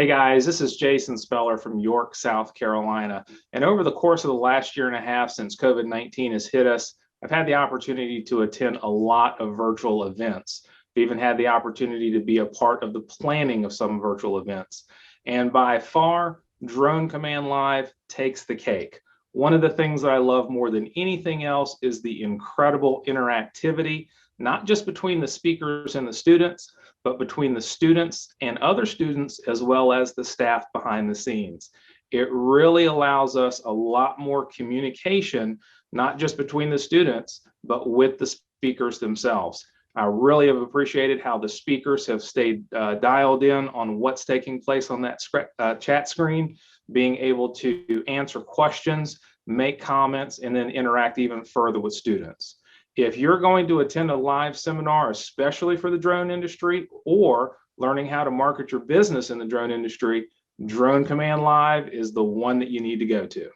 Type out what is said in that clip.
Hey guys, this is Jason Speller from York, South Carolina. And over the course of the last year and a half since COVID-19 has hit us, I've had the opportunity to attend a lot of virtual events. I've even had the opportunity to be a part of the planning of some virtual events. And by far, Drone Command Live takes the cake. One of the things that I love more than anything else is the incredible interactivity, not just between the speakers and the students, but between the students and other students, as well as the staff behind the scenes. It really allows us a lot more communication, not just between the students, but with the speakers themselves. I really have appreciated how the speakers have stayed dialed in on what's taking place on that chat screen, being able to answer questions, make comments, and then interact even further with students. If you're going to attend a live seminar, especially for the drone industry, or learning how to market your business in the drone industry, Drone Command Live is the one that you need to go to.